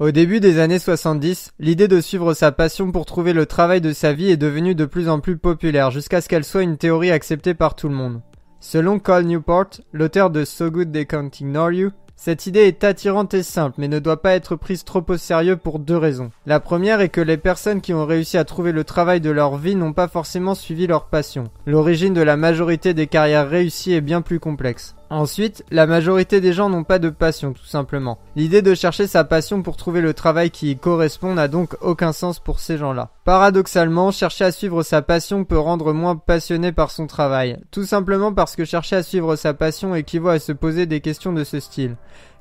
Au début des années 70, l'idée de suivre sa passion pour trouver le travail de sa vie est devenue de plus en plus populaire jusqu'à ce qu'elle soit une théorie acceptée par tout le monde. Selon Cal Newport, l'auteur de So Good They Can't Ignore You, cette idée est attirante et simple, mais ne doit pas être prise trop au sérieux pour deux raisons. La première est que les personnes qui ont réussi à trouver le travail de leur vie n'ont pas forcément suivi leur passion. L'origine de la majorité des carrières réussies est bien plus complexe. Ensuite, la majorité des gens n'ont pas de passion, tout simplement. L'idée de chercher sa passion pour trouver le travail qui y correspond n'a donc aucun sens pour ces gens-là. Paradoxalement, chercher à suivre sa passion peut rendre moins passionné par son travail. Tout simplement parce que chercher à suivre sa passion équivaut à se poser des questions de ce style.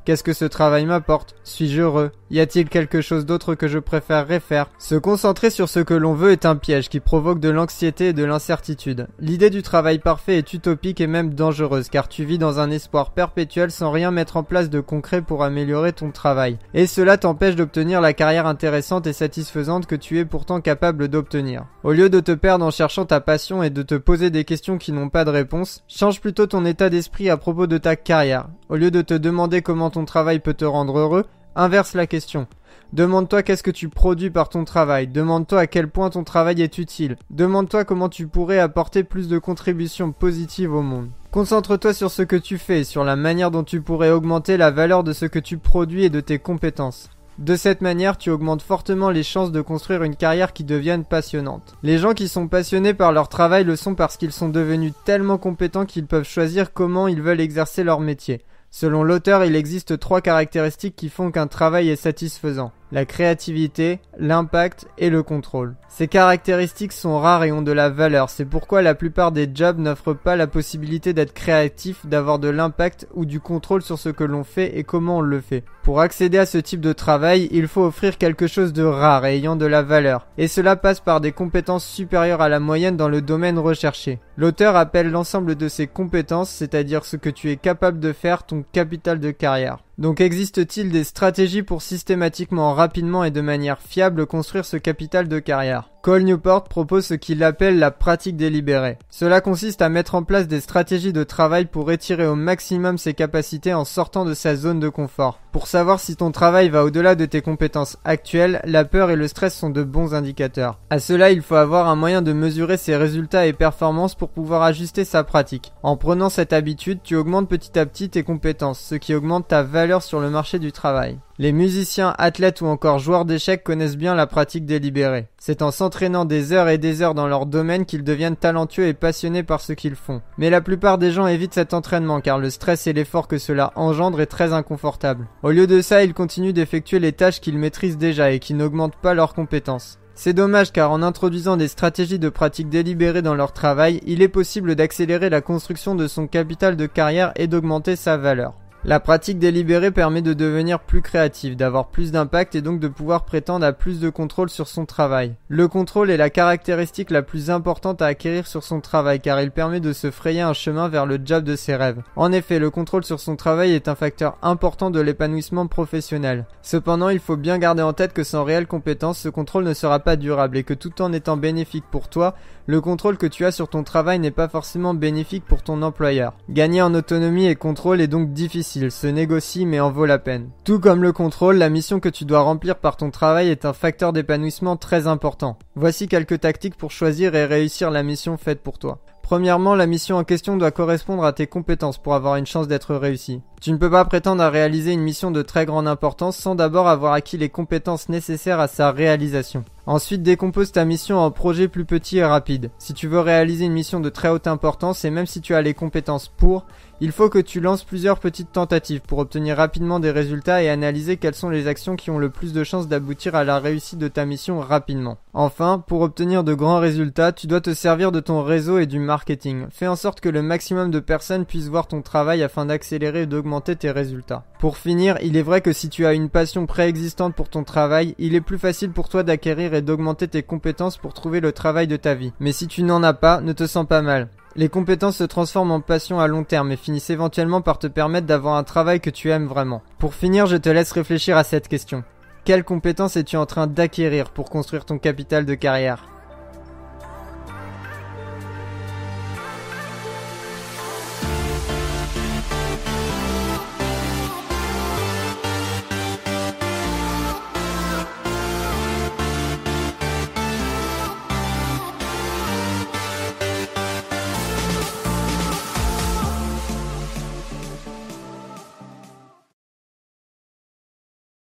Qu'est-ce que ce travail m'apporte? Suis-je heureux? Y a-t-il quelque chose d'autre que je préférerais faire? Se concentrer sur ce que l'on veut est un piège qui provoque de l'anxiété et de l'incertitude. L'idée du travail parfait est utopique et même dangereuse car tu vis dans un espoir perpétuel sans rien mettre en place de concret pour améliorer ton travail. Et cela t'empêche d'obtenir la carrière intéressante et satisfaisante que tu es pourtant capable d'obtenir. Au lieu de te perdre en cherchant ta passion et de te poser des questions qui n'ont pas de réponse, change plutôt ton état d'esprit à propos de ta carrière. Au lieu de te demander comment ton travail peut te rendre heureux, inverse la question. Demande-toi qu'est-ce que tu produis par ton travail. Demande-toi à quel point ton travail est utile. Demande-toi comment tu pourrais apporter plus de contributions positives au monde. Concentre-toi sur ce que tu fais et sur la manière dont tu pourrais augmenter la valeur de ce que tu produis et de tes compétences. De cette manière, tu augmentes fortement les chances de construire une carrière qui devienne passionnante. Les gens qui sont passionnés par leur travail le sont parce qu'ils sont devenus tellement compétents qu'ils peuvent choisir comment ils veulent exercer leur métier. Selon l'auteur, il existe 3 caractéristiques qui font qu'un travail est satisfaisant. La créativité, l'impact et le contrôle. Ces caractéristiques sont rares et ont de la valeur, c'est pourquoi la plupart des jobs n'offrent pas la possibilité d'être créatif, d'avoir de l'impact ou du contrôle sur ce que l'on fait et comment on le fait. Pour accéder à ce type de travail, il faut offrir quelque chose de rare et ayant de la valeur, et cela passe par des compétences supérieures à la moyenne dans le domaine recherché. L'auteur appelle l'ensemble de ces compétences, c'est-à-dire ce que tu es capable de faire, ton capital de carrière. Donc existe-t-il des stratégies pour systématiquement, rapidement et de manière fiable construire ce capital de carrière? Cal Newport propose ce qu'il appelle la pratique délibérée. Cela consiste à mettre en place des stratégies de travail pour étirer au maximum ses capacités en sortant de sa zone de confort. Pour savoir si ton travail va au-delà de tes compétences actuelles, la peur et le stress sont de bons indicateurs. À cela, il faut avoir un moyen de mesurer ses résultats et performances pour pouvoir ajuster sa pratique. En prenant cette habitude, tu augmentes petit à petit tes compétences, ce qui augmente ta valeur sur le marché du travail. Les musiciens, athlètes ou encore joueurs d'échecs connaissent bien la pratique délibérée. C'est en s'entraînant des heures et des heures dans leur domaine qu'ils deviennent talentueux et passionnés par ce qu'ils font. Mais la plupart des gens évitent cet entraînement car le stress et l'effort que cela engendre est très inconfortable. Au lieu de ça, ils continuent d'effectuer les tâches qu'ils maîtrisent déjà et qui n'augmentent pas leurs compétences. C'est dommage car en introduisant des stratégies de pratique délibérée dans leur travail, il est possible d'accélérer la construction de son capital de carrière et d'augmenter sa valeur. La pratique délibérée permet de devenir plus créatif, d'avoir plus d'impact et donc de pouvoir prétendre à plus de contrôle sur son travail. Le contrôle est la caractéristique la plus importante à acquérir sur son travail car il permet de se frayer un chemin vers le job de ses rêves. En effet, le contrôle sur son travail est un facteur important de l'épanouissement professionnel. Cependant, il faut bien garder en tête que sans réelle compétence, ce contrôle ne sera pas durable et que tout en étant bénéfique pour toi, le contrôle que tu as sur ton travail n'est pas forcément bénéfique pour ton employeur. Gagner en autonomie et contrôle est donc difficile, se négocie mais en vaut la peine. Tout comme le contrôle, la mission que tu dois remplir par ton travail est un facteur d'épanouissement très important. Voici quelques tactiques pour choisir et réussir la mission faite pour toi. Premièrement, la mission en question doit correspondre à tes compétences pour avoir une chance d'être réussie. Tu ne peux pas prétendre à réaliser une mission de très grande importance sans d'abord avoir acquis les compétences nécessaires à sa réalisation. Ensuite, décompose ta mission en projets plus petits et rapides. Si tu veux réaliser une mission de très haute importance et même si tu as les compétences pour, il faut que tu lances plusieurs petites tentatives pour obtenir rapidement des résultats et analyser quelles sont les actions qui ont le plus de chances d'aboutir à la réussite de ta mission rapidement. Enfin, pour obtenir de grands résultats, tu dois te servir de ton réseau et du marketing. Fais en sorte que le maximum de personnes puissent voir ton travail afin d'accélérer et d'augmenter tes résultats. Pour finir, il est vrai que si tu as une passion préexistante pour ton travail, il est plus facile pour toi d'acquérir et d'augmenter tes compétences pour trouver le travail de ta vie. Mais si tu n'en as pas, ne te sens pas mal. Les compétences se transforment en passion à long terme et finissent éventuellement par te permettre d'avoir un travail que tu aimes vraiment. Pour finir, je te laisse réfléchir à cette question. Quelles compétences es-tu en train d'acquérir pour construire ton capital de carrière ?